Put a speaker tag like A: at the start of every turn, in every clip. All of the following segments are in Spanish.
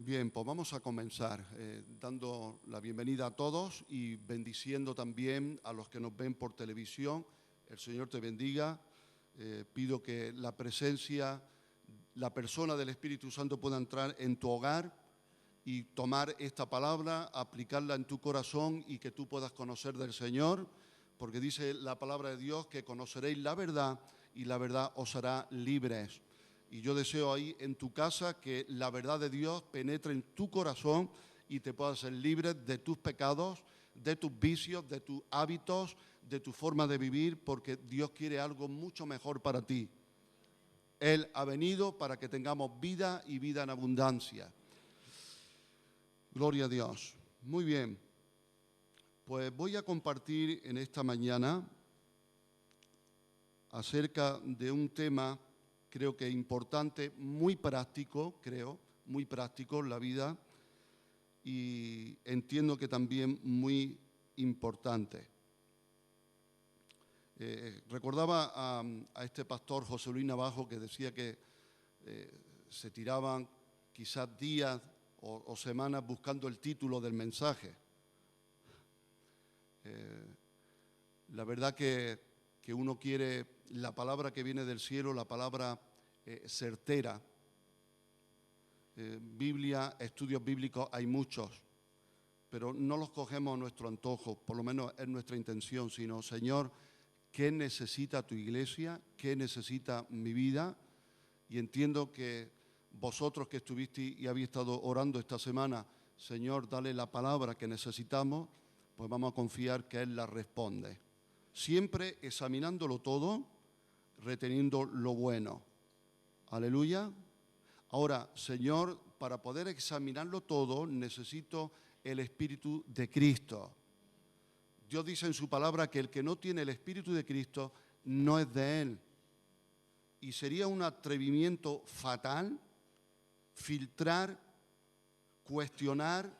A: Bien, pues vamos a comenzar dando la bienvenida a todos y bendiciendo también a los que nos ven por televisión. El Señor te bendiga. Pido que la presencia, la persona del Espíritu Santo pueda entrar en tu hogar y tomar esta palabra, aplicarla en tu corazón y que tú puedas conocer del Señor, porque dice la palabra de Dios que conoceréis la verdad y la verdad os hará libres. Y yo deseo ahí en tu casa que la verdad de Dios penetre en tu corazón y te puedas ser libre de tus pecados, de tus vicios, de tus hábitos, de tu forma de vivir, porque Dios quiere algo mucho mejor para ti. Él ha venido para que tengamos vida y vida en abundancia. Gloria a Dios. Muy bien. Pues voy a compartir en esta mañana acerca de un tema, creo que importante, muy práctico, muy práctico en la vida y entiendo que también muy importante. Recordaba a este pastor José Luis Navajo que decía que se tiraban quizás días o semanas buscando el título del mensaje. La verdad que uno quiere la palabra que viene del cielo, la palabra certera. Biblia, estudios bíblicos hay muchos, pero no los cogemos a nuestro antojo, por lo menos es nuestra intención, sino, Señor, ¿qué necesita tu iglesia? ¿Qué necesita mi vida? Y entiendo que vosotros que estuvisteis y habéis estado orando esta semana, Señor, dale la palabra que necesitamos, pues vamos a confiar que Él la responde. Siempre examinándolo todo, reteniendo lo bueno. Aleluya. Ahora, Señor, para poder examinarlo todo, necesito el Espíritu de Cristo. Dios dice en su palabra que el que no tiene el Espíritu de Cristo no es de Él. Y sería un atrevimiento fatal filtrar, cuestionar,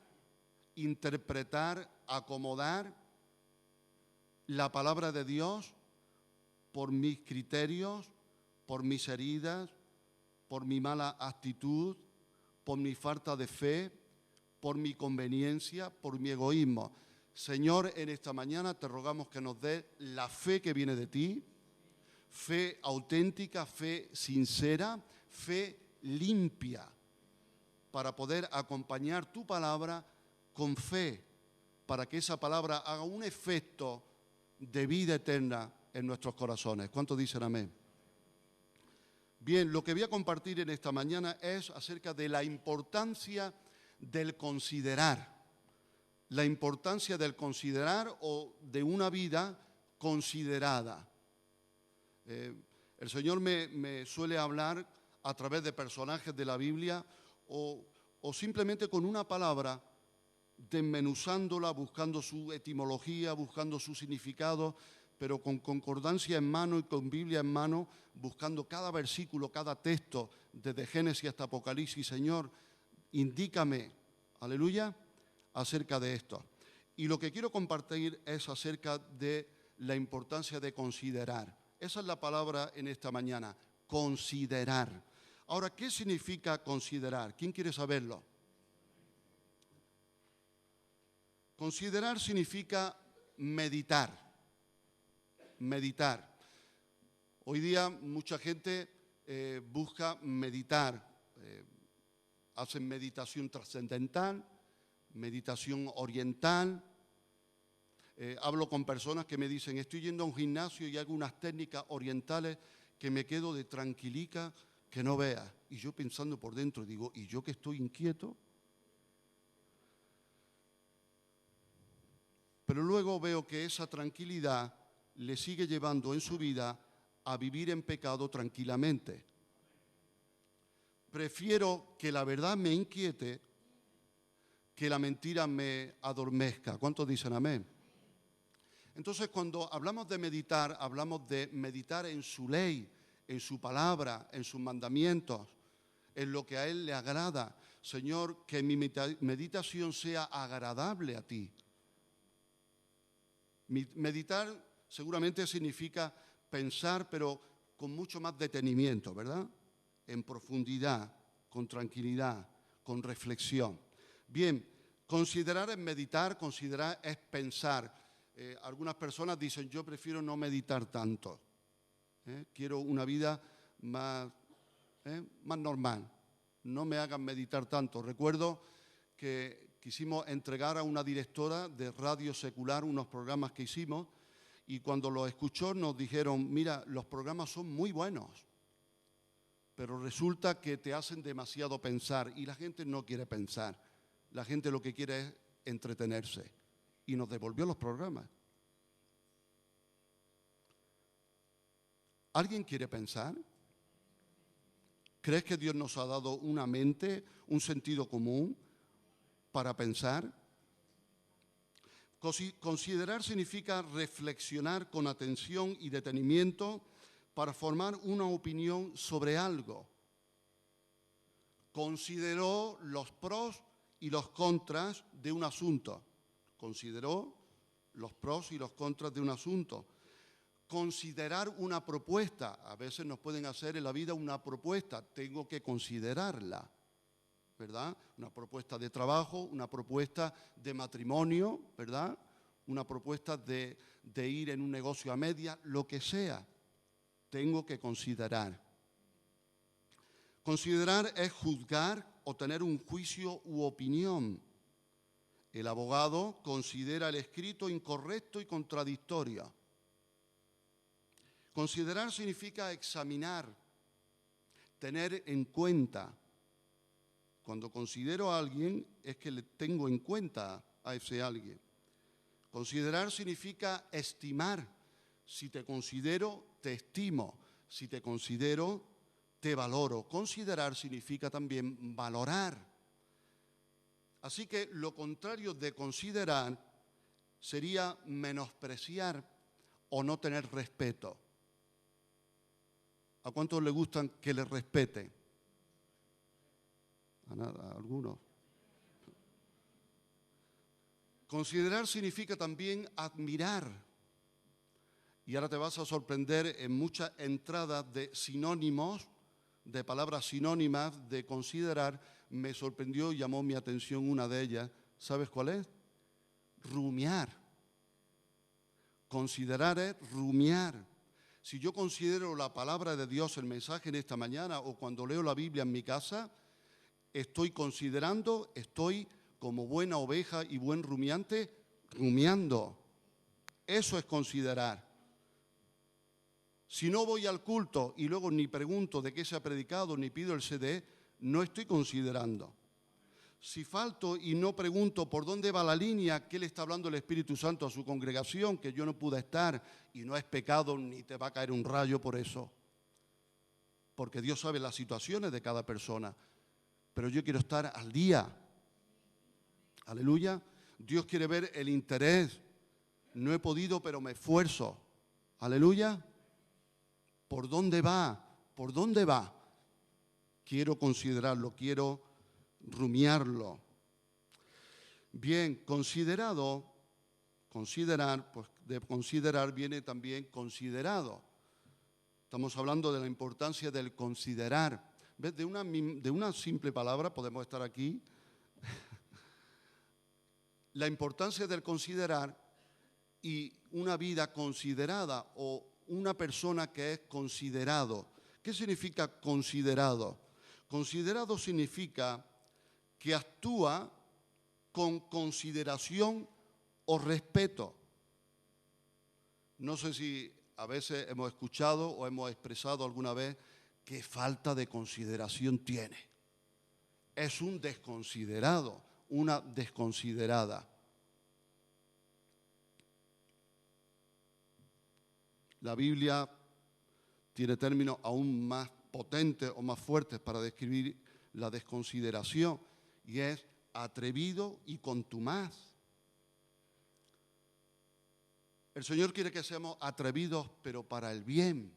A: interpretar, acomodar la palabra de Dios por mis criterios, por mis heridas, por mi mala actitud, por mi falta de fe, por mi conveniencia, por mi egoísmo. Señor, en esta mañana te rogamos que nos dé la fe que viene de ti, fe auténtica, fe sincera, fe limpia, para poder acompañar tu palabra con fe, para que esa palabra haga un efecto de vida eterna en nuestros corazones. ¿Cuántos dicen amén? Bien, lo que voy a compartir en esta mañana es acerca de la importancia del considerar. La importancia del considerar o de una vida considerada. El Señor me suele hablar a través de personajes de la Biblia o simplemente con una palabra, desmenuzándola, buscando su etimología, buscando su significado, pero con concordancia en mano y con Biblia en mano, buscando cada versículo, cada texto, desde Génesis hasta Apocalipsis. Señor, indícame, aleluya, acerca de esto. Y lo que quiero compartir es acerca de la importancia de considerar. Esa es la palabra en esta mañana, considerar. Ahora, ¿qué significa considerar? ¿Quién quiere saberlo? Considerar significa meditar. Meditar. Hoy día mucha gente busca meditar. Hacen meditación trascendental, meditación oriental. Hablo con personas que me dicen, estoy yendo a un gimnasio y hago unas técnicas orientales que me quedo de tranquilica que no veas. Y yo pensando por dentro, digo, ¿y yo que estoy inquieto? Pero luego veo que esa tranquilidad le sigue llevando en su vida a vivir en pecado tranquilamente. Prefiero que la verdad me inquiete que la mentira me adormezca. ¿Cuántos dicen amén? Entonces, cuando hablamos de meditar en su ley, en su palabra, en sus mandamientos, en lo que a Él le agrada. Señor, que mi meditación sea agradable a ti. Meditar seguramente significa pensar, pero con mucho más detenimiento, ¿verdad? En profundidad, con tranquilidad, con reflexión. Bien, considerar es meditar, considerar es pensar. Algunas personas dicen, yo prefiero no meditar tanto. Quiero una vida más normal. No me hagan meditar tanto. Recuerdo que quisimos entregar a una directora de Radio Secular unos programas que hicimos y cuando los escuchó nos dijeron, mira, los programas son muy buenos, pero resulta que te hacen demasiado pensar y la gente no quiere pensar. La gente lo que quiere es entretenerse y nos devolvió los programas. ¿Alguien quiere pensar? ¿Crees que Dios nos ha dado una mente, un sentido común para pensar? Considerar significa reflexionar con atención y detenimiento para formar una opinión sobre algo. Consideró los pros y los contras de un asunto. Consideró los pros y los contras de un asunto. Considerar una propuesta. A veces nos pueden hacer en la vida una propuesta. Tengo que considerarla, ¿verdad? Una propuesta de trabajo, una propuesta de matrimonio, ¿verdad? Una propuesta de ir en un negocio a media, lo que sea. Tengo que considerar. Considerar es juzgar o tener un juicio u opinión. El abogado considera el escrito incorrecto y contradictorio. Considerar significa examinar, tener en cuenta. Cuando considero a alguien es que le tengo en cuenta a ese alguien. Considerar significa estimar. Si te considero, te estimo. Si te considero, te valoro. Considerar significa también valorar. Así que lo contrario de considerar sería menospreciar o no tener respeto. ¿A cuántos les gustan que les respeten? A nada, a algunos. Considerar significa también admirar. Y ahora te vas a sorprender en muchas entradas de sinónimos, de palabras sinónimas de considerar. Me sorprendió y llamó mi atención una de ellas. ¿Sabes cuál es? Rumiar. Considerar es rumiar. Si yo considero la palabra de Dios, el mensaje en esta mañana, o cuando leo la Biblia en mi casa, estoy considerando, estoy como buena oveja y buen rumiante, rumiando. Eso es considerar. Si no voy al culto y luego ni pregunto de qué se ha predicado, ni pido el CD, no estoy considerando. Si falto y no pregunto por dónde va la línea, qué le está hablando el Espíritu Santo a su congregación, que yo no pude estar, y no es pecado ni te va a caer un rayo por eso. Porque Dios sabe las situaciones de cada persona. Pero yo quiero estar al día. Aleluya. Dios quiere ver el interés. No he podido, pero me esfuerzo. Aleluya. ¿Por dónde va? ¿Por dónde va? Quiero considerarlo, quiero rumiarlo. Bien, considerar, pues de considerar viene también considerado. Estamos hablando de la importancia del considerar. ¿Ves? De una simple palabra podemos estar aquí. La importancia del considerar y una vida considerada o una persona que es considerado. ¿Qué significa considerado? Considerado significa que actúa con consideración o respeto. No sé si a veces hemos escuchado o hemos expresado alguna vez qué falta de consideración tiene. Es un desconsiderado, una desconsiderada. La Biblia tiene términos aún más potentes o más fuertes para describir la desconsideración y es atrevido y contumaz. El Señor quiere que seamos atrevidos, pero para el bien,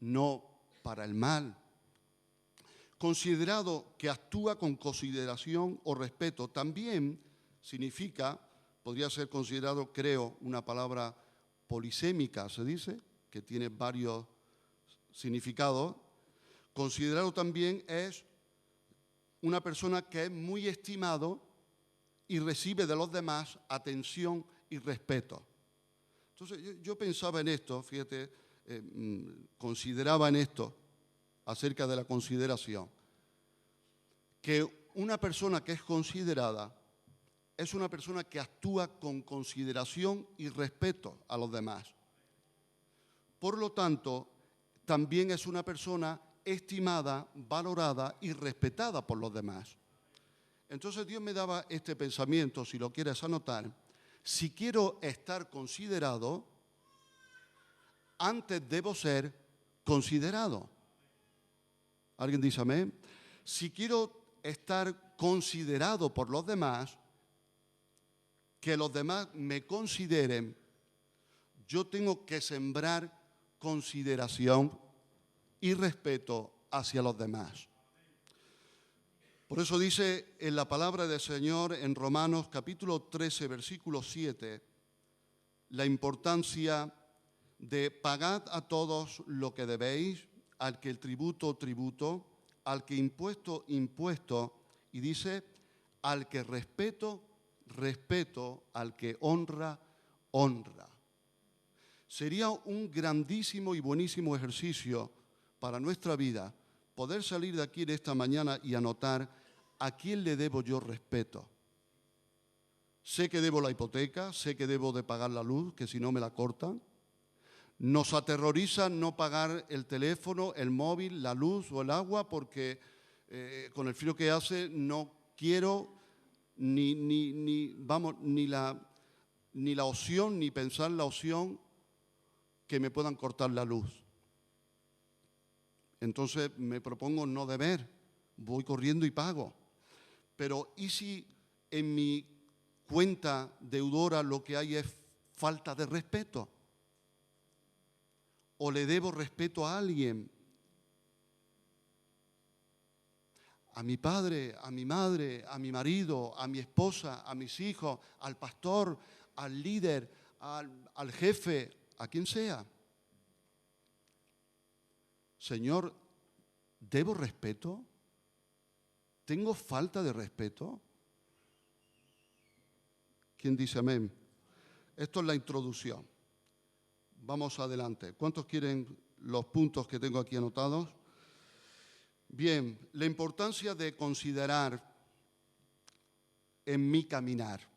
A: no para el mal. Considerado, que actúa con consideración o respeto, también significa, podría ser considerado, creo, una palabra polisémica, se dice, que tiene varios significados. Considerado también es una persona que es muy estimado y recibe de los demás atención y respeto. Entonces yo pensaba en esto, fíjate, consideraba en esto, acerca de la consideración, que una persona que es considerada es una persona que actúa con consideración y respeto a los demás. Por lo tanto, también es una persona estimada, valorada y respetada por los demás. Entonces Dios me daba este pensamiento, si lo quieres anotar: si quiero estar considerado, antes debo ser considerado. ¿Alguien dice amén? Si quiero estar considerado por los demás, que los demás me consideren, yo tengo que sembrar consideración y respeto hacia los demás. Por eso dice en la palabra del Señor en Romanos capítulo 13, versículo 7, la importancia de pagad a todos lo que debéis, al que el tributo, tributo, al que impuesto, impuesto, y dice, al que respeto, respeto, al que honra, honra. Sería un grandísimo y buenísimo ejercicio para nuestra vida poder salir de aquí en esta mañana y anotar a quién le debo yo respeto. Sé que debo la hipoteca, sé que debo de pagar la luz, que si no me la cortan. Nos aterroriza no pagar el teléfono, el móvil, la luz o el agua porque con el frío que hace no quiero ni la opción, ni pensar la opción que me puedan cortar la luz. Entonces me propongo no deber, voy corriendo y pago. Pero ¿y si en mi cuenta deudora lo que hay es falta de respeto? ¿O le debo respeto a alguien? A mi padre, a mi madre, a mi marido, a mi esposa, a mis hijos, al pastor, al líder, al jefe, a quien sea. Señor, ¿debo respeto? ¿Tengo falta de respeto? ¿Quién dice amén? Esto es la introducción. Vamos adelante. ¿Cuántos quieren los puntos que tengo aquí anotados? Bien, la importancia de considerar en mi caminar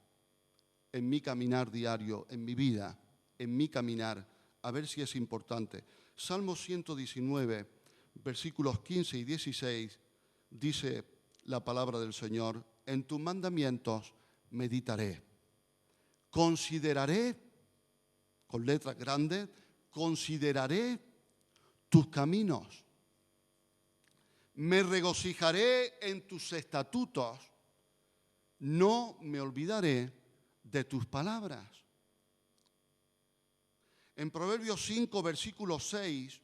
A: diario, en mi vida, en mi caminar, a ver si es importante. Salmo 119, versículos 15 y 16, dice la palabra del Señor: en tus mandamientos meditaré, consideraré, con letras grandes, consideraré tus caminos. Me regocijaré en tus estatutos, no me olvidaré de tus palabras. En Proverbios 5, versículo 6,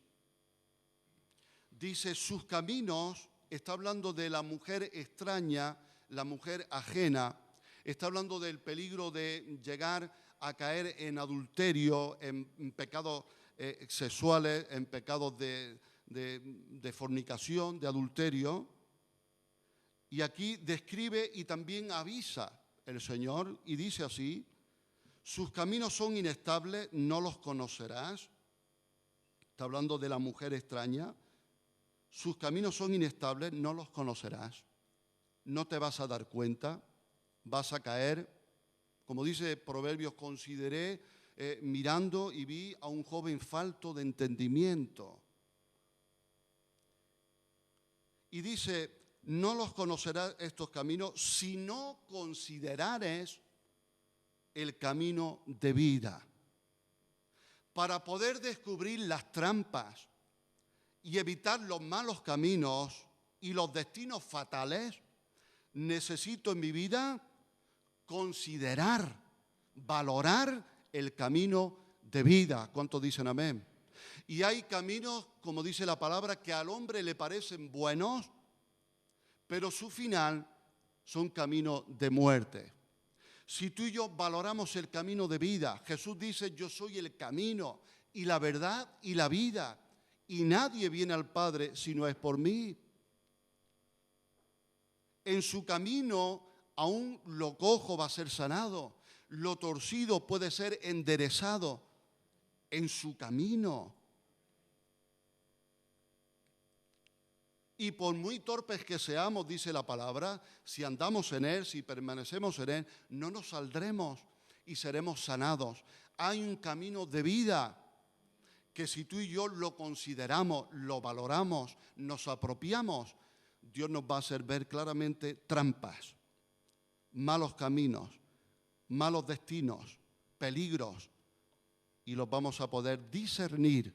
A: dice, sus caminos, está hablando de la mujer extraña, la mujer ajena, está hablando del peligro de llegar a caer en adulterio, en pecados sexuales, en pecados de fornicación, de adulterio. Y aquí describe y también avisa el Señor y dice así: sus caminos son inestables, no los conocerás. Está hablando de la mujer extraña. Sus caminos son inestables, no los conocerás. No te vas a dar cuenta, vas a caer. Como dice Proverbios, consideré mirando y vi a un joven falto de entendimiento. Y dice, no los conocerás estos caminos si no considerares el camino de vida. Para poder descubrir las trampas y evitar los malos caminos y los destinos fatales, necesito en mi vida considerar, valorar el camino de vida. ¿Cuántos dicen amén? Y hay caminos, como dice la palabra, que al hombre le parecen buenos, pero su final son caminos de muerte. Si tú y yo valoramos el camino de vida, Jesús dice, yo soy el camino y la verdad y la vida, y nadie viene al Padre si no es por mí. En su camino aún lo cojo va a ser sanado, lo torcido puede ser enderezado. En su camino. Y por muy torpes que seamos, dice la palabra, si andamos en Él, si permanecemos en Él, no nos saldremos y seremos sanados. Hay un camino de vida que si tú y yo lo consideramos, lo valoramos, nos apropiamos, Dios nos va a hacer ver claramente trampas, malos caminos, malos destinos, peligros, y los vamos a poder discernir.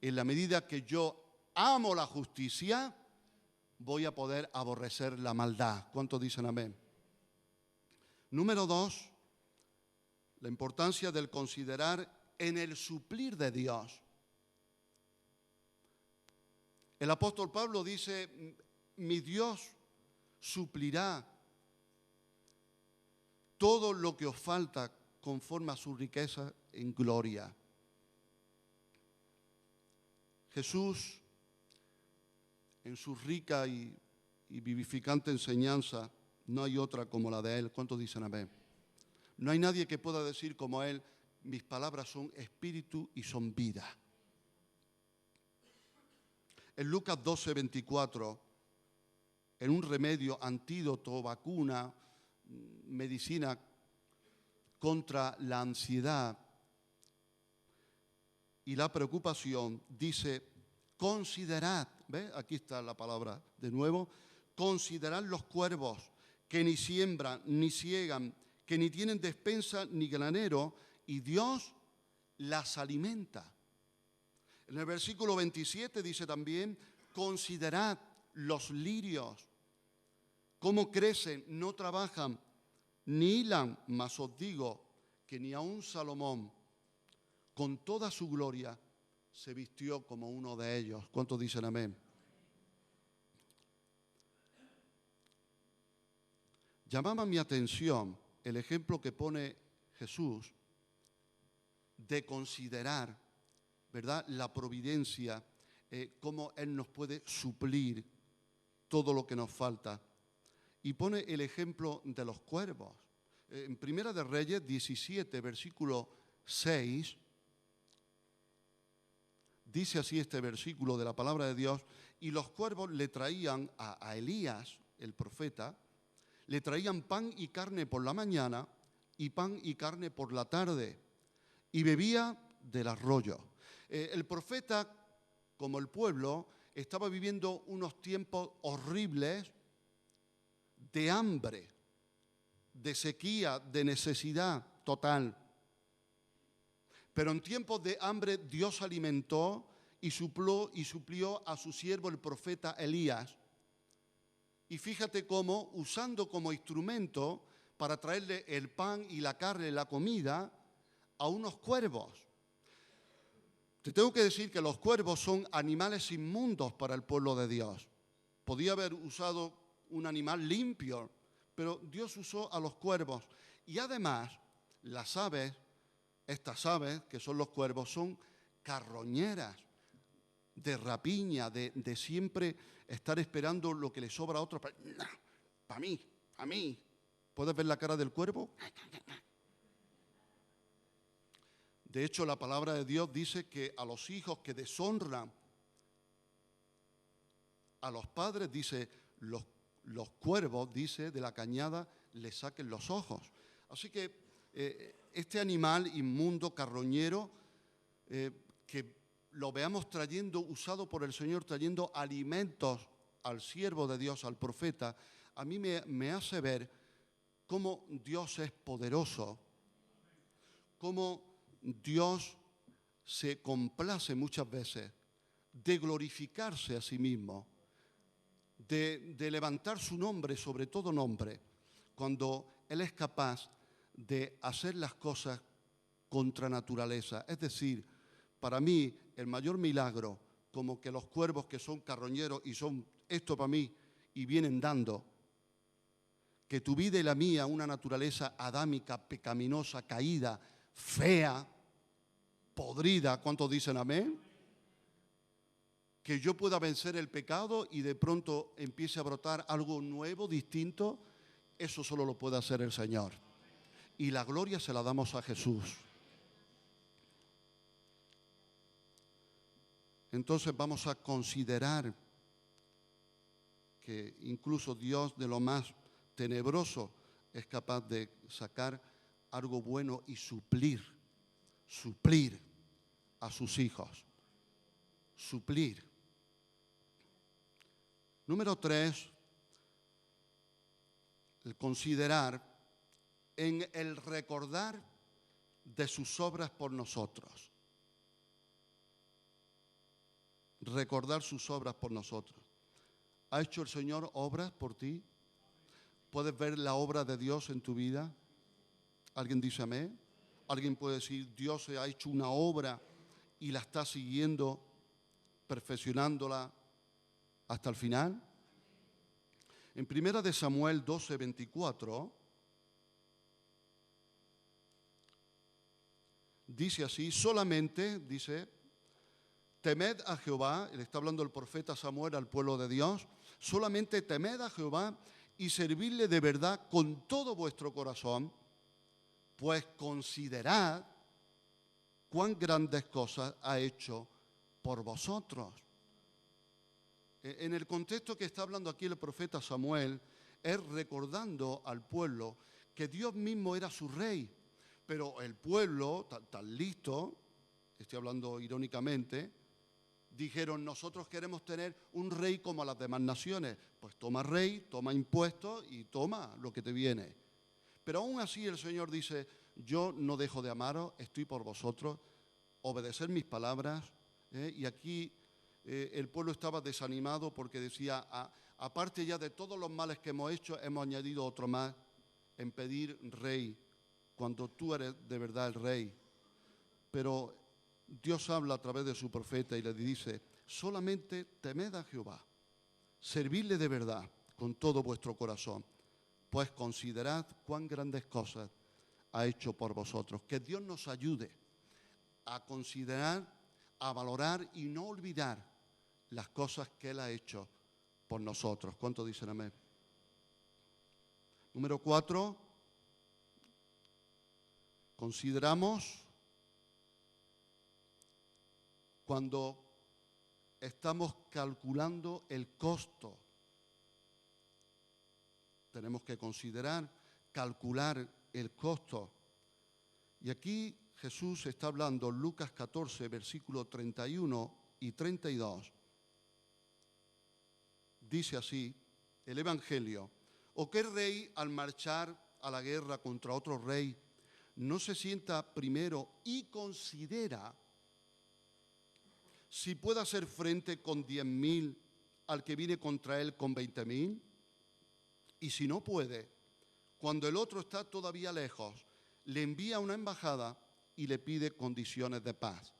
A: En la medida que yo amo la justicia, voy a poder aborrecer la maldad. ¿Cuántos dicen amén? Número 2, la importancia del considerar en el suplir de Dios. El apóstol Pablo dice, mi Dios suplirá todo lo que os falta conforme a su riqueza en gloria. Jesús, en su rica y vivificante enseñanza, no hay otra como la de Él. ¿Cuántos dicen amén? No hay nadie que pueda decir como Él, mis palabras son espíritu y son vida. En Lucas 12:24, en un remedio, antídoto, vacuna, medicina contra la ansiedad y la preocupación, dice, considerad, ¿ve? Aquí está la palabra de nuevo, considerad los cuervos que ni siembran ni ciegan, que ni tienen despensa ni granero, y Dios las alimenta. En el versículo 27 dice también, considerad los lirios, cómo crecen, no trabajan, ni hilan, mas os digo que ni aun Salomón, con toda su gloria, se vistió como uno de ellos. ¿Cuántos dicen amén? Llamaba mi atención el ejemplo que pone Jesús de considerar, ¿verdad?, la providencia, cómo Él nos puede suplir todo lo que nos falta. Y pone el ejemplo de los cuervos. En Primera de Reyes 17, versículo 6, dice así este versículo de la palabra de Dios, y los cuervos le traían a Elías, el profeta, le traían pan y carne por la mañana y pan y carne por la tarde, y bebía del arroyo. El profeta, como el pueblo, estaba viviendo unos tiempos horribles de hambre, de sequía, de necesidad total. Pero en tiempos de hambre Dios alimentó y suplió a su siervo el profeta Elías. Y fíjate cómo, usando como instrumento para traerle el pan y la carne, la comida, a unos cuervos. Te tengo que decir que los cuervos son animales inmundos para el pueblo de Dios. Podía haber usado un animal limpio, pero Dios usó a los cuervos. Y además, las aves, estas aves, que son los cuervos, son carroñeras, de rapiña, de siempre estar esperando lo que le sobra a otros. Para mí, a mí. ¿Puedes ver la cara del cuervo? De hecho, la palabra de Dios dice que a los hijos que deshonran a los padres, dice, los cuervos, dice, de la cañada, les saquen los ojos. Así que este animal inmundo, carroñero, que lo veamos usado por el Señor, trayendo alimentos al siervo de Dios, al profeta, a mí me hace ver cómo Dios es poderoso, cómo Dios se complace muchas veces de glorificarse a sí mismo, de levantar su nombre sobre todo nombre, cuando Él es capaz de hacer las cosas contra naturaleza. Es decir, para mí el mayor milagro, como que los cuervos que son carroñeros y son esto para mí y vienen dando, que tu vida y la mía, una naturaleza adámica, pecaminosa, caída, fea, podrida, ¿cuántos dicen amén? que yo pueda vencer el pecado y de pronto empiece a brotar algo nuevo, distinto, eso solo lo puede hacer el Señor. Y la gloria se la damos a Jesús. Entonces vamos a considerar que incluso Dios de lo más tenebroso es capaz de sacar algo bueno y suplir a sus hijos. Suplir. Número 3, el considerar en el recordar de sus obras por nosotros. Recordar sus obras por nosotros. ¿Ha hecho el Señor obras por ti? ¿Puedes ver la obra de Dios en tu vida? ¿Alguien dice amén? ¿Alguien puede decir, Dios ha hecho una obra y la está siguiendo, perfeccionándola hasta el final? En 1 Samuel 12:24 dice así, solamente, dice, temed a Jehová, le está hablando el profeta Samuel al pueblo de Dios, solamente temed a Jehová y servidle de verdad con todo vuestro corazón, pues considerad cuán grandes cosas ha hecho por vosotros. En el contexto que está hablando aquí el profeta Samuel, es recordando al pueblo que Dios mismo era su rey, pero el pueblo, tan listo, estoy hablando irónicamente, dijeron, nosotros queremos tener un rey como las demás naciones. Pues toma rey, toma impuestos y toma lo que te viene. Pero aún así el Señor dice, yo no dejo de amaros, estoy por vosotros, obedecer mis palabras. Y aquí el pueblo estaba desanimado porque decía, aparte ya de todos los males que hemos hecho, hemos añadido otro más en pedir rey, cuando tú eres de verdad el rey. Pero Dios habla a través de su profeta y le dice, solamente temed a Jehová, servidle de verdad con todo vuestro corazón, pues considerad cuán grandes cosas ha hecho por vosotros. Que Dios nos ayude a considerar, a valorar y no olvidar las cosas que Él ha hecho por nosotros. ¿Cuántos dicen amén? Número 4, consideramos cuando estamos calculando el costo. Tenemos que considerar, calcular el costo. Y aquí Jesús está hablando, Lucas 14, versículos 31 y 32. Dice así el Evangelio, ¿o qué rey al marchar a la guerra contra otro rey no se sienta primero y considera si puede hacer frente con 10.000 al que viene contra él con 20.000? Y si no puede, cuando el otro está todavía lejos, le envía una embajada y le pide condiciones de paz.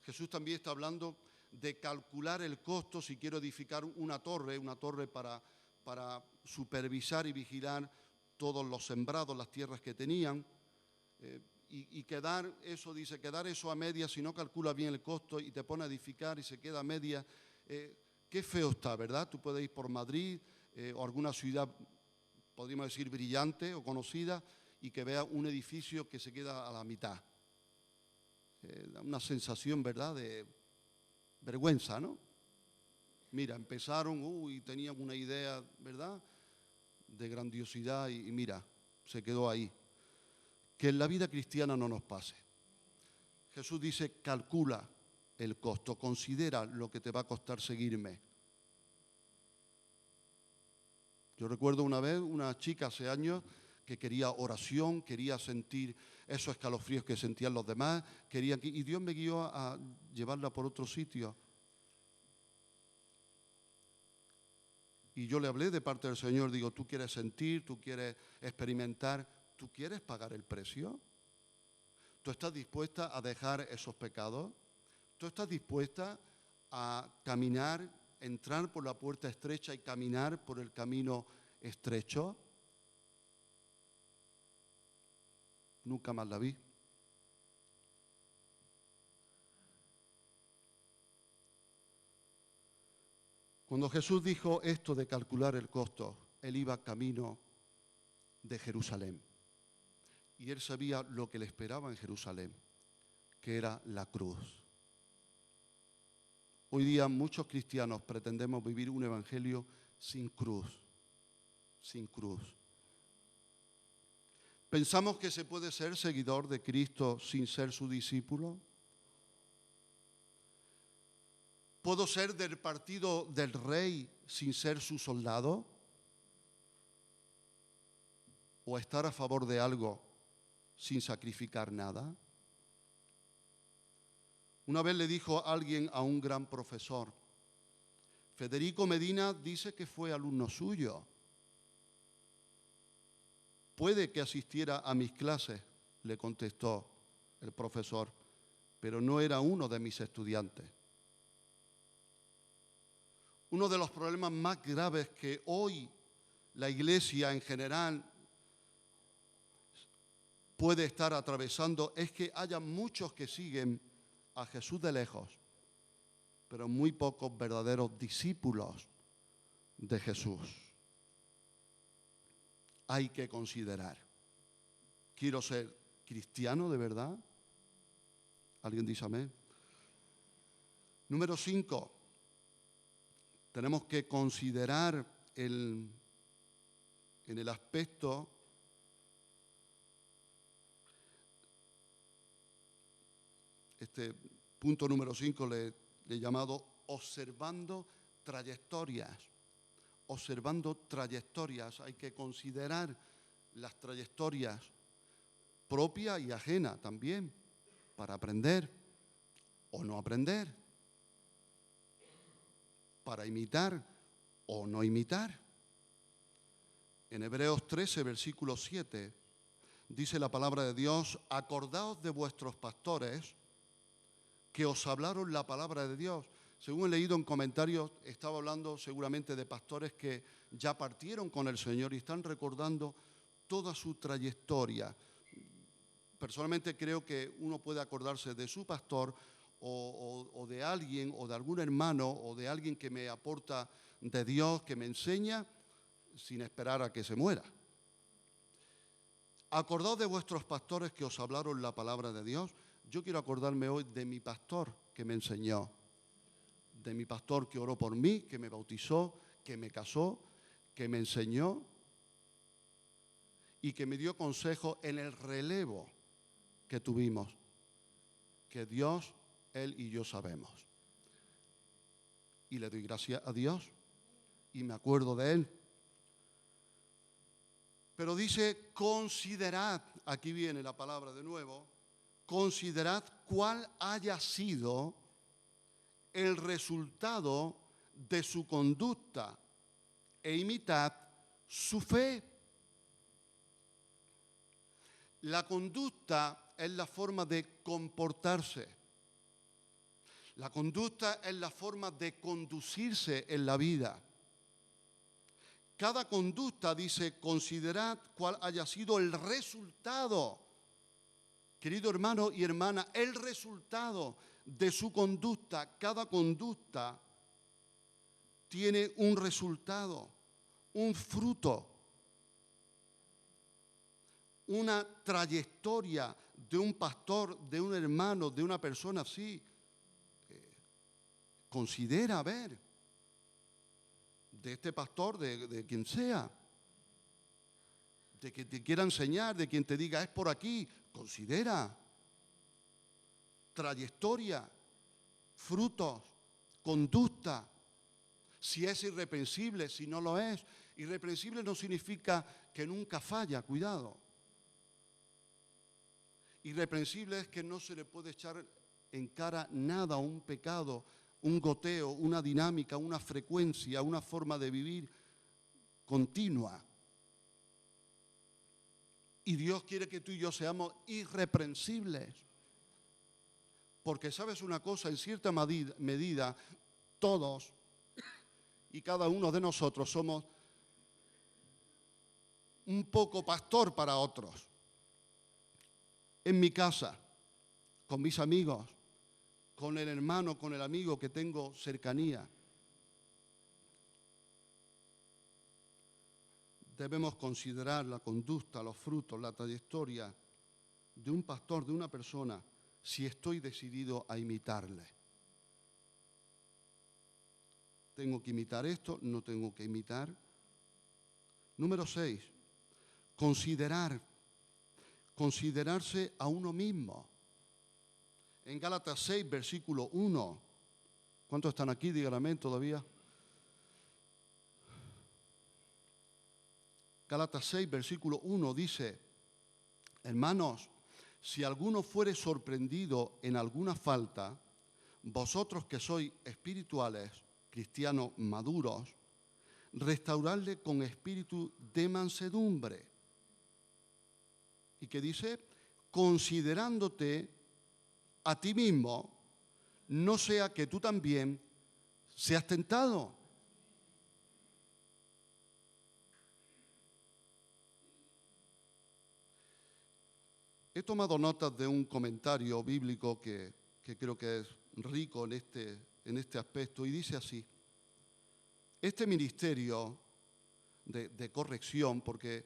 A: Jesús también está hablando de calcular el costo si quiero edificar una torre para supervisar y vigilar todos los sembrados, las tierras que tenían. Y quedar eso, dice, quedar eso a medias si no calcula bien el costo y te pone a edificar y se queda a medias. Qué feo está, ¿verdad? Tú puedes ir por Madrid o alguna ciudad, podríamos decir, brillante o conocida y que veas un edificio que se queda a la mitad. Una sensación, ¿verdad?, de vergüenza, ¿no? Mira, empezaron y tenían una idea, ¿verdad?, de grandiosidad y mira, se quedó ahí. Que en la vida cristiana no nos pase. Jesús dice, calcula el costo, considera lo que te va a costar seguirme. Yo recuerdo una vez una chica hace años que quería oración, quería sentir esos escalofríos que sentían los demás, y Dios me guió a llevarla por otro sitio. Y yo le hablé de parte del Señor, digo, tú quieres sentir, tú quieres experimentar, ¿tú quieres pagar el precio? ¿Tú estás dispuesta a dejar esos pecados? ¿Tú estás dispuesta a caminar, entrar por la puerta estrecha y caminar por el camino estrecho? Nunca más la vi. Cuando Jesús dijo esto de calcular el costo, él iba camino de Jerusalén. Y él sabía lo que le esperaba en Jerusalén, que era la cruz. Hoy día muchos cristianos pretendemos vivir un evangelio sin cruz, sin cruz. ¿Pensamos que se puede ser seguidor de Cristo sin ser su discípulo? ¿Puedo ser del partido del rey sin ser su soldado? ¿O estar a favor de algo sin sacrificar nada? Una vez le dijo alguien a un gran profesor, Federico Medina dice que fue alumno suyo. Puede que asistiera a mis clases, le contestó el profesor, pero no era uno de mis estudiantes. Uno de los problemas más graves que hoy la Iglesia en general puede estar atravesando es que haya muchos que siguen a Jesús de lejos, pero muy pocos verdaderos discípulos de Jesús. Hay que considerar, ¿quiero ser cristiano de verdad? ¿Alguien dice amén? Número 5, tenemos que considerar en el aspecto punto número 5 le he llamado observando trayectorias. Observando trayectorias, hay que considerar las trayectorias propias y ajenas también, para aprender o no aprender, para imitar o no imitar. En Hebreos 13, versículo 7, dice la palabra de Dios, acordaos de vuestros pastores que os hablaron la palabra de Dios. Según he leído en comentarios, estaba hablando seguramente de pastores que ya partieron con el Señor y están recordando toda su trayectoria. Personalmente creo que uno puede acordarse de su pastor o de alguien o de algún hermano o de alguien que me aporta de Dios, que me enseña sin esperar a que se muera. Acordaos de vuestros pastores que os hablaron la palabra de Dios. Yo quiero acordarme hoy de mi pastor que me enseñó, de mi pastor que oró por mí, que me bautizó, que me casó, que me enseñó y que me dio consejo en el relevo que tuvimos, que Dios, Él y yo sabemos. Y le doy gracias a Dios y me acuerdo de Él. Pero dice, considerad, aquí viene la palabra de nuevo, considerad cuál haya sido el resultado de su conducta e imitad su fe. La conducta es la forma de comportarse. La conducta es la forma de conducirse en la vida. Cada conducta, dice, considerad cuál haya sido el resultado. Querido hermano y hermana, el resultado de su conducta, cada conducta tiene un resultado, un fruto, una trayectoria de un pastor, de un hermano, de una persona así. Considera, a ver, de este pastor, de quien sea, de que te quiera enseñar, de quien te diga, es por aquí, considera. Trayectoria, frutos, conducta, si es irreprensible, si no lo es. Irreprensible no significa que nunca falla, cuidado. Irreprensible es que no se le puede echar en cara nada, un pecado, un goteo, una dinámica, una frecuencia, una forma de vivir continua. Y Dios quiere que tú y yo seamos irreprensibles. Porque sabes una cosa, en cierta medida, todos y cada uno de nosotros somos un poco pastor para otros. En mi casa, con mis amigos, con el hermano, con el amigo que tengo cercanía. debemos considerar la conducta, los frutos, la trayectoria de un pastor, de una persona, si estoy decidido a imitarle. ¿Tengo que imitar esto? ¿No tengo que imitar? Número 6, considerarse a uno mismo. En Gálatas 6, versículo 1. ¿Cuántos están aquí? Díganme amén todavía. Gálatas 6, versículo 1 dice: hermanos, si alguno fuere sorprendido en alguna falta, vosotros que sois espirituales, cristianos maduros, restauradle con espíritu de mansedumbre. ¿Y qué dice? Considerándote a ti mismo, no sea que tú también seas tentado. He tomado notas de un comentario bíblico que creo que es rico en este aspecto y dice así: este ministerio de corrección, porque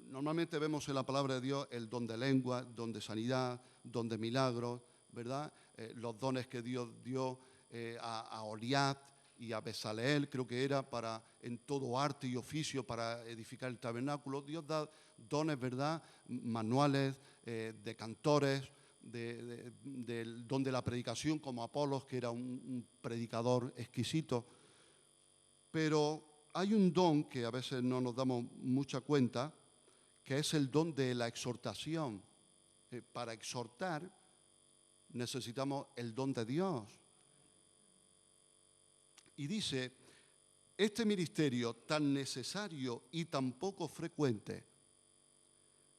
A: normalmente vemos en la palabra de Dios el don de lengua, don de sanidad, don de milagros, ¿verdad? Los dones que Dios dio a Oliat y a Besaleel, creo que era en todo arte y oficio para edificar el tabernáculo. Dios da dones, ¿verdad? Manuales, de cantores, del don de la predicación, como Apolos, que era un predicador exquisito. Pero hay un don que a veces no nos damos mucha cuenta, que es el don de la exhortación. Para exhortar necesitamos el don de Dios. Y dice, este ministerio tan necesario y tan poco frecuente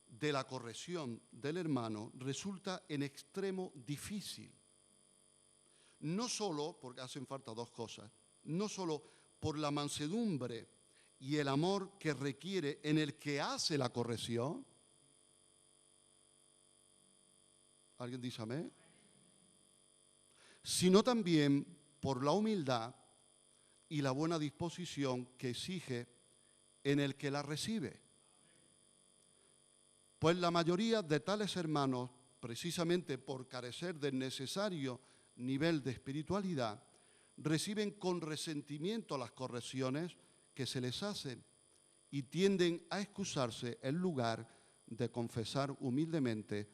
A: de la corrección del hermano resulta en extremo difícil. No solo, porque hacen falta dos cosas, no solo por la mansedumbre y el amor que requiere en el que hace la corrección. ¿Alguien dice amén? Sino también por la humildad y la buena disposición que exige en el que la recibe. Pues la mayoría de tales hermanos, precisamente por carecer del necesario nivel de espiritualidad, reciben con resentimiento las correcciones que se les hacen y tienden a excusarse en lugar de confesar humildemente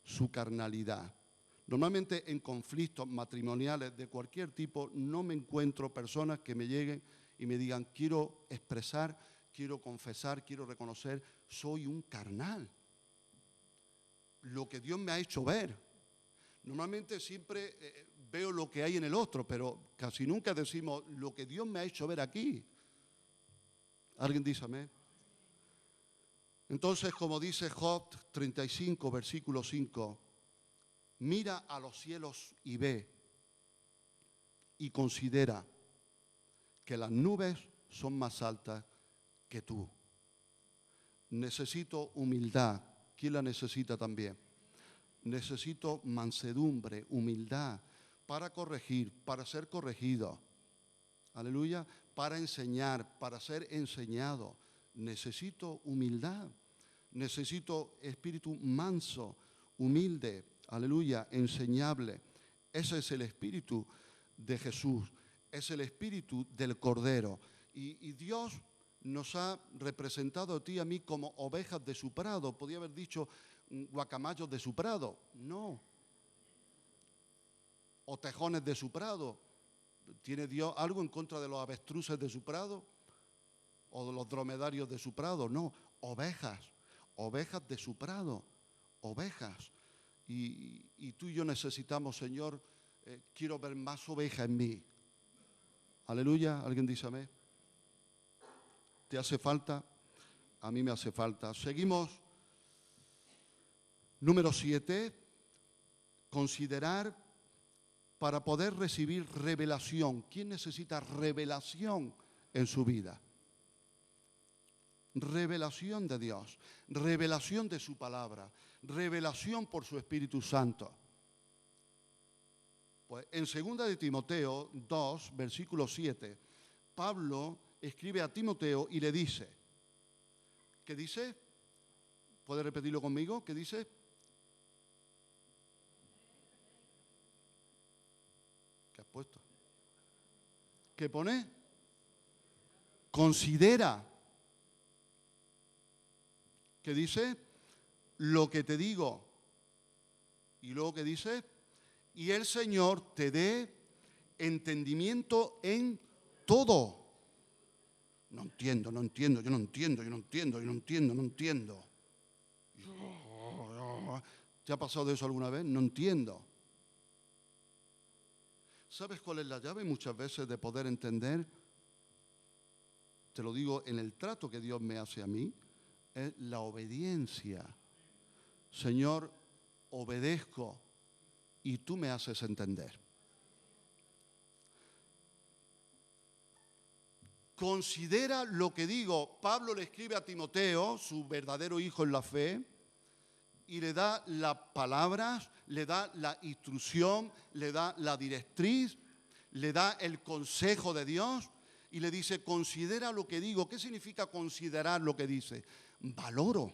A: su carnalidad. Normalmente en conflictos matrimoniales de cualquier tipo no me encuentro personas que me lleguen y me digan: quiero expresar, quiero confesar, quiero reconocer, soy un carnal. Lo que Dios me ha hecho ver. Normalmente siempre veo lo que hay en el otro, pero casi nunca decimos lo que Dios me ha hecho ver aquí. ¿Alguien dice amén? Entonces, como dice Job 35, versículo 5, mira a los cielos y ve y considera que las nubes son más altas que tú. Necesito humildad. ¿Quién la necesita también? Necesito mansedumbre, humildad, para corregir, para ser corregido. Aleluya. Para enseñar, para ser enseñado. Necesito humildad. Necesito espíritu manso, humilde. Aleluya. Enseñable. Ese es el espíritu de Jesús. Es el espíritu del Cordero. Y Dios nos ha representado a ti y a mí como ovejas de su prado. Podía haber dicho guacamayos de su prado. No. O tejones de su prado. ¿Tiene Dios algo en contra de los avestruces de su prado? ¿O de los dromedarios de su prado? No. Ovejas. Ovejas de su prado. Ovejas. Y tú y yo necesitamos, Señor, quiero ver más ovejas en mí. Aleluya. ¿Alguien dice amén? ¿Te hace falta? A mí me hace falta. Seguimos. Número 7. Considerar para poder recibir revelación. ¿Quién necesita revelación en su vida? Revelación de Dios, revelación de su palabra, revelación por su Espíritu Santo. Pues en 2 de Timoteo 2, versículo 7, Pablo escribe a Timoteo y le dice: ¿Qué dice? ¿Puede repetirlo conmigo? ¿Qué dice? ¿Qué has puesto? ¿Qué pone? Considera. ¿Qué dice? Lo que te digo. Y luego, ¿qué dice? Y el Señor te dé entendimiento en todo. No entiendo. ¿Te ha pasado eso alguna vez? No entiendo. ¿Sabes cuál es la llave muchas veces de poder entender? Te lo digo en el trato que Dios me hace a mí, es la obediencia. Señor, obedezco y tú me haces entender. Considera lo que digo. Pablo le escribe a Timoteo, su verdadero hijo en la fe, y le da las palabras, le da la instrucción, le da la directriz, le da el consejo de Dios y le dice, considera lo que digo. ¿Qué significa considerar lo que dice? Valoro.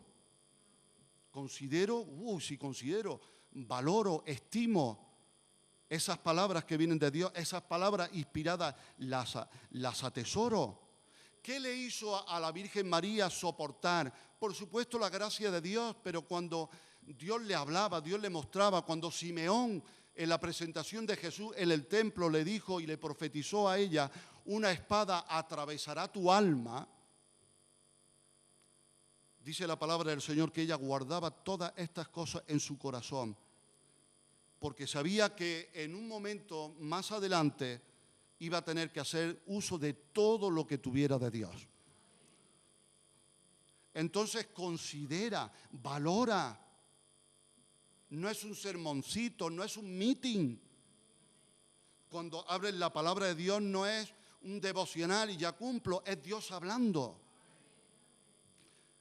A: Considero, valoro, estimo esas palabras que vienen de Dios, esas palabras inspiradas, las atesoro. ¿Qué le hizo a la Virgen María soportar? Por supuesto la gracia de Dios, pero cuando Dios le hablaba, Dios le mostraba, cuando Simeón en la presentación de Jesús en el templo le dijo y le profetizó a ella, una espada atravesará tu alma, dice la palabra del Señor que ella guardaba todas estas cosas en su corazón, porque sabía que en un momento más adelante iba a tener que hacer uso de todo lo que tuviera de Dios. Entonces considera, valora. No es un sermoncito, no es un meeting. Cuando abres la palabra de Dios no es un devocional y ya cumplo, es Dios hablando.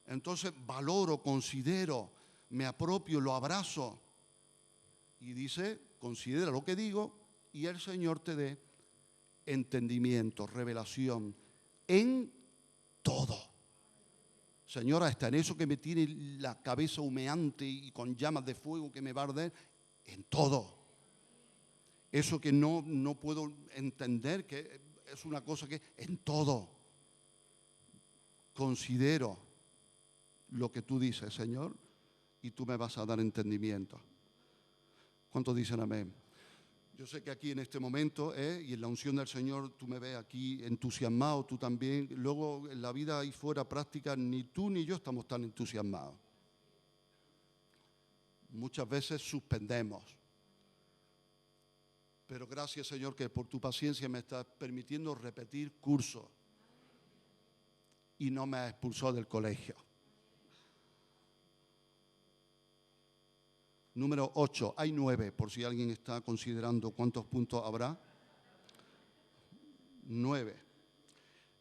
A: Entonces valoro, considero, me apropio, lo abrazo. Y dice, considera lo que digo y el Señor te dé entendimiento, revelación en todo. Señora, hasta en eso que me tiene la cabeza humeante y con llamas de fuego que me va a arder, en todo. Eso que no puedo entender, que es una cosa que en todo. Considero lo que tú dices, Señor, y tú me vas a dar entendimiento. ¿Cuántos dicen amén? Yo sé que aquí en este momento, y en la unción del Señor, tú me ves aquí entusiasmado, tú también. Luego, en la vida ahí fuera práctica, ni tú ni yo estamos tan entusiasmados. Muchas veces suspendemos. Pero gracias, Señor, que por tu paciencia me estás permitiendo repetir cursos y no me has expulsado del colegio. Número 8, hay 9, por si alguien está considerando cuántos puntos habrá. 9.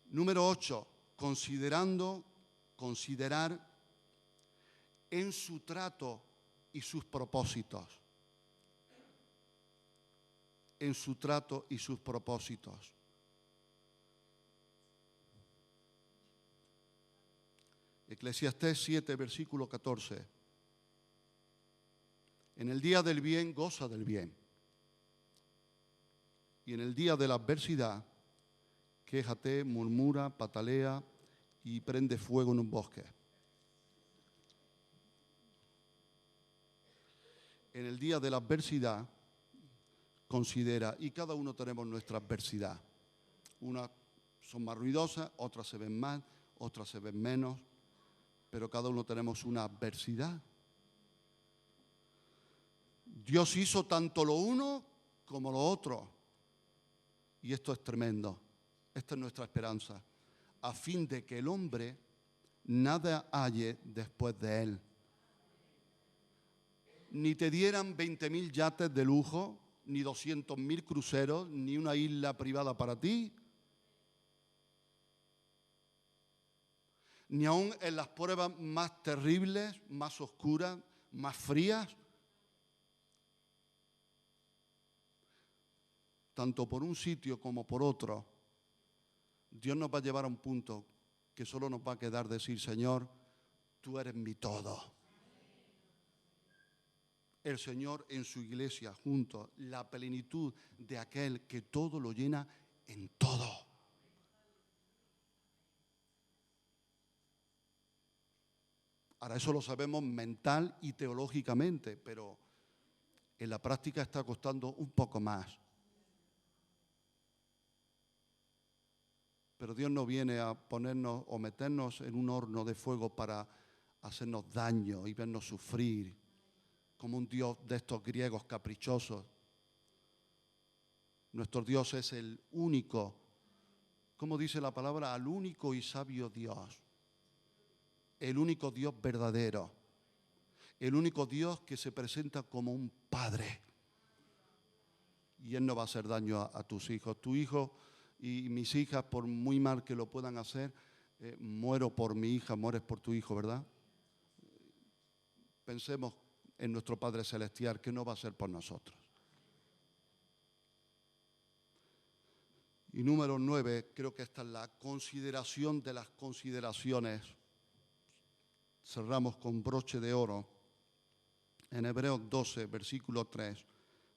A: Número 8, considerar en su trato y sus propósitos. En su trato y sus propósitos. Eclesiastés 7, versículo 14. En el día del bien, goza del bien. Y en el día de la adversidad, quéjate, murmura, patalea y prende fuego en un bosque. En el día de la adversidad, considera, y cada uno tenemos nuestra adversidad. Unas son más ruidosas, otras se ven más, otras se ven menos, pero cada uno tenemos una adversidad. Dios hizo tanto lo uno como lo otro. Y esto es tremendo. Esta es nuestra esperanza. A fin de que el hombre nada halle después de él. Ni te dieran 20.000 yates de lujo, ni 200.000 cruceros, ni una isla privada para ti. Ni aun en las pruebas más terribles, más oscuras, más frías. Tanto por un sitio como por otro, Dios nos va a llevar a un punto que solo nos va a quedar decir, Señor, tú eres mi todo. El Señor en su iglesia, junto, la plenitud de aquel que todo lo llena en todo. Ahora, eso lo sabemos mental y teológicamente, pero en la práctica está costando un poco más. Pero Dios no viene a ponernos o meternos en un horno de fuego para hacernos daño y vernos sufrir como un Dios de estos griegos caprichosos. Nuestro Dios es el único, como dice la palabra, al único y sabio Dios. El único Dios verdadero. El único Dios que se presenta como un padre. Y Él no va a hacer daño a tus hijos. Tu hijo y mis hijas, por muy mal que lo puedan hacer, muero por mi hija, mueres por tu hijo, ¿verdad? Pensemos en nuestro Padre Celestial, que no va a ser por nosotros. Y número 9, creo que esta es la consideración de las consideraciones. Cerramos con broche de oro. En Hebreos 12, versículo 3,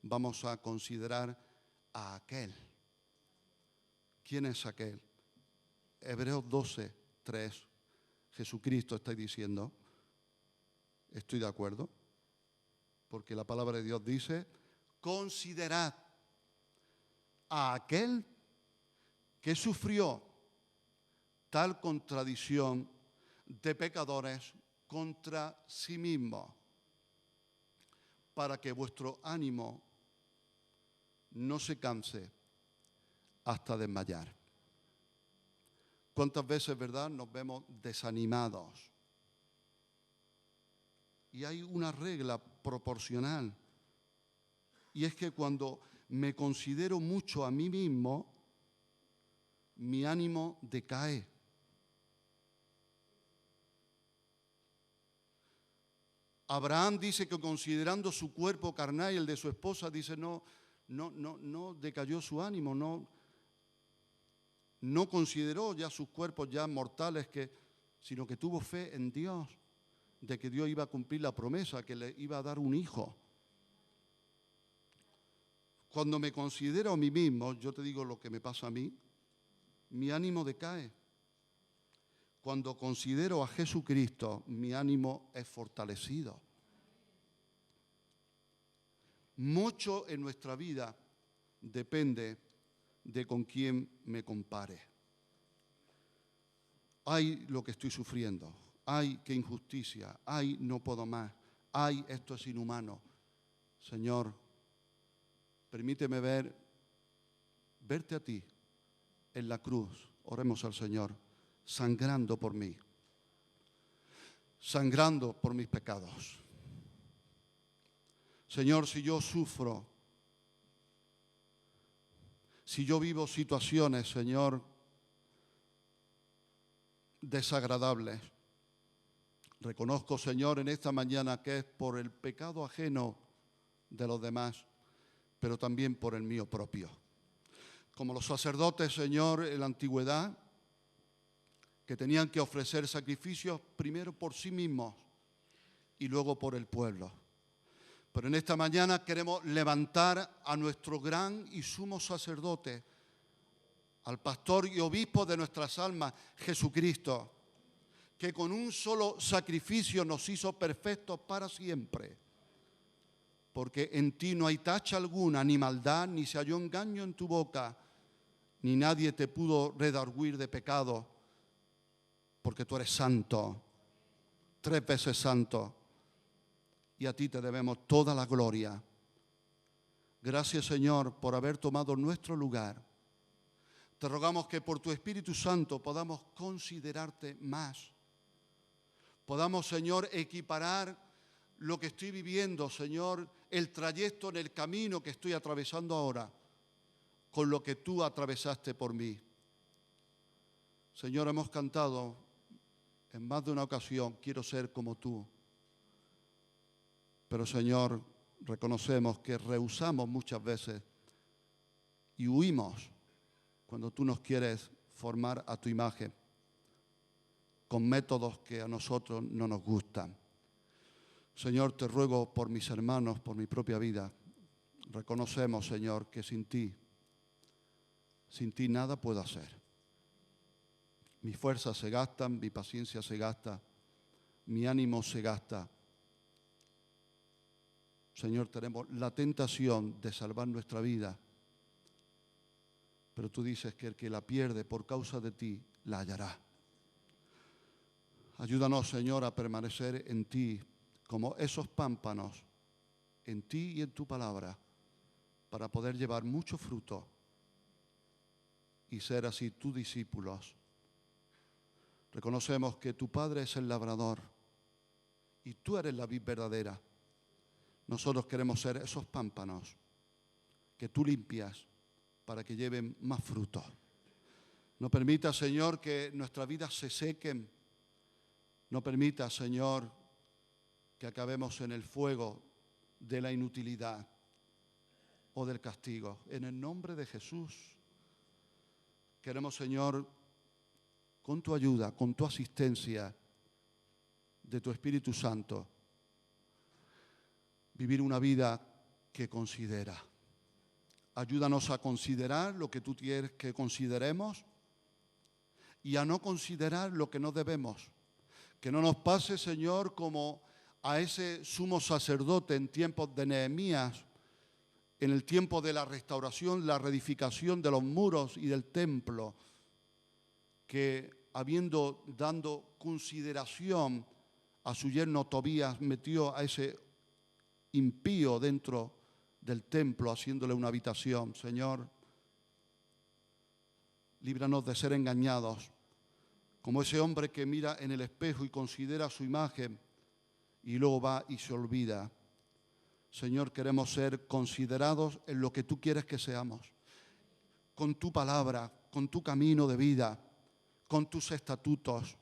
A: vamos a considerar a aquel. ¿Quién es aquel? Hebreos 12, 3, Jesucristo está diciendo, estoy de acuerdo, porque la palabra de Dios dice, considerad a aquel que sufrió tal contradicción de pecadores contra sí mismo, para que vuestro ánimo no se canse hasta desmayar. ¿Cuántas veces, verdad, nos vemos desanimados? Y hay una regla proporcional, y es que cuando me considero mucho a mí mismo, mi ánimo decae. Abraham dice que considerando su cuerpo carnal y el de su esposa, dice no decayó su ánimo, no consideró ya sus cuerpos ya mortales, sino que tuvo fe en Dios, de que Dios iba a cumplir la promesa, que le iba a dar un hijo. Cuando me considero a mí mismo, yo te digo lo que me pasa a mí, mi ánimo decae. Cuando considero a Jesucristo, mi ánimo es fortalecido. Mucho en nuestra vida depende de con quién me compare. Ay, lo que estoy sufriendo. Ay, qué injusticia. Ay, no puedo más. Ay, esto es inhumano. Señor, permíteme verte a ti en la cruz. Oremos al Señor, sangrando por mí, sangrando por mis pecados. Señor, si yo sufro, si yo vivo situaciones, Señor, desagradables, reconozco, Señor, en esta mañana que es por el pecado ajeno de los demás, pero también por el mío propio. Como los sacerdotes, Señor, en la antigüedad, que tenían que ofrecer sacrificios primero por sí mismos y luego por el pueblo. Pero en esta mañana queremos levantar a nuestro gran y sumo sacerdote, al pastor y obispo de nuestras almas, Jesucristo, que con un solo sacrificio nos hizo perfectos para siempre. Porque en ti no hay tacha alguna, ni maldad, ni se halló engaño en tu boca, ni nadie te pudo redarguir de pecado, porque tú eres santo, 3 veces santo, y a ti te debemos toda la gloria. Gracias, Señor, por haber tomado nuestro lugar. Te rogamos que por tu Espíritu Santo podamos considerarte más. Podamos, Señor, equiparar lo que estoy viviendo, Señor, el trayecto en el camino que estoy atravesando ahora, con lo que tú atravesaste por mí. Señor, hemos cantado en más de una ocasión, quiero ser como tú. Pero, Señor, reconocemos que rehusamos muchas veces y huimos cuando tú nos quieres formar a tu imagen. con métodos que a nosotros no nos gustan. Señor, te ruego por mis hermanos, por mi propia vida. Reconocemos, Señor, que sin ti nada puedo hacer. Mis fuerzas se gastan, mi paciencia se gasta, mi ánimo se gasta. Señor, tenemos la tentación de salvar nuestra vida, pero tú dices que el que la pierde por causa de ti, la hallará. Ayúdanos, Señor, a permanecer en ti como esos pámpanos, en ti y en tu palabra, para poder llevar mucho fruto y ser así tus discípulos. Reconocemos que tu Padre es el labrador y tú eres la vid verdadera. Nosotros queremos ser esos pámpanos que tú limpias para que lleven más fruto. No permita, Señor, que nuestras vidas se sequen. No permita, Señor, que acabemos en el fuego de la inutilidad o del castigo. En el nombre de Jesús, queremos, Señor, con tu ayuda, con tu asistencia de tu Espíritu Santo, vivir una vida que considera. Ayúdanos a considerar lo que tú quieres que consideremos y a no considerar lo que no debemos. Que no nos pase, Señor, como a ese sumo sacerdote en tiempos de Nehemías, en el tiempo de la restauración, la reedificación de los muros y del templo, que dando consideración a su yerno Tobías, metió a ese impío dentro del templo, haciéndole una habitación. Señor, líbranos de ser engañados, como ese hombre que mira en el espejo y considera su imagen y luego va y se olvida. Señor, queremos ser considerados en lo que tú quieres que seamos, con tu palabra, con tu camino de vida, con tus estatutos,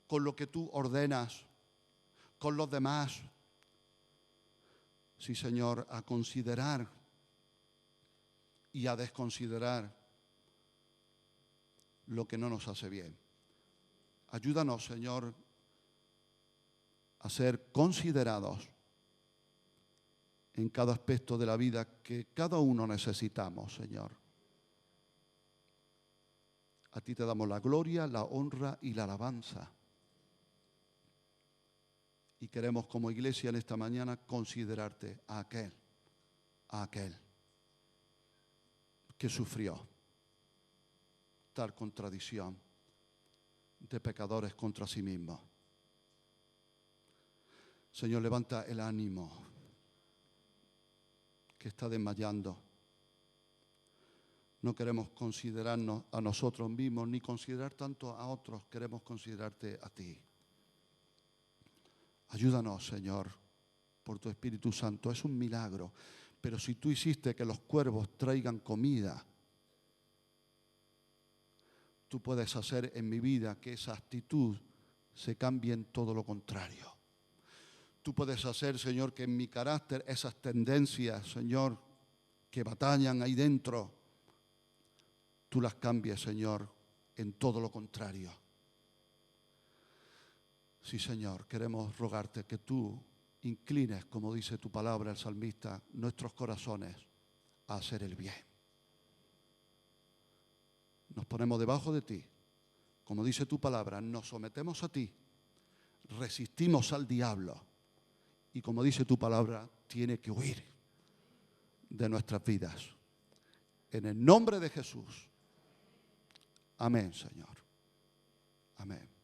A: con lo que tú ordenas, con los demás. Sí, Señor, a considerar y a desconsiderar lo que no nos hace bien. Ayúdanos, Señor, a ser considerados en cada aspecto de la vida que cada uno necesitamos, Señor. A ti te damos la gloria, la honra y la alabanza. Y queremos como iglesia en esta mañana considerarte a aquel que sufrió tal contradicción de pecadores contra sí mismo. Señor, levanta el ánimo que está desmayando. No queremos considerarnos a nosotros mismos ni considerar tanto a otros, queremos considerarte a ti. Ayúdanos, Señor, por tu Espíritu Santo. Es un milagro, pero si tú hiciste que los cuervos traigan comida, tú puedes hacer en mi vida que esa actitud se cambie en todo lo contrario. Tú puedes hacer, Señor, que en mi carácter esas tendencias, Señor, que batallan ahí dentro, tú las cambies, Señor, en todo lo contrario. Sí, Señor, queremos rogarte que tú inclines, como dice tu palabra, el salmista, nuestros corazones a hacer el bien. Nos ponemos debajo de ti, como dice tu palabra, nos sometemos a ti, resistimos al diablo y como dice tu palabra, tiene que huir de nuestras vidas. En el nombre de Jesús. Amén, Señor. Amén.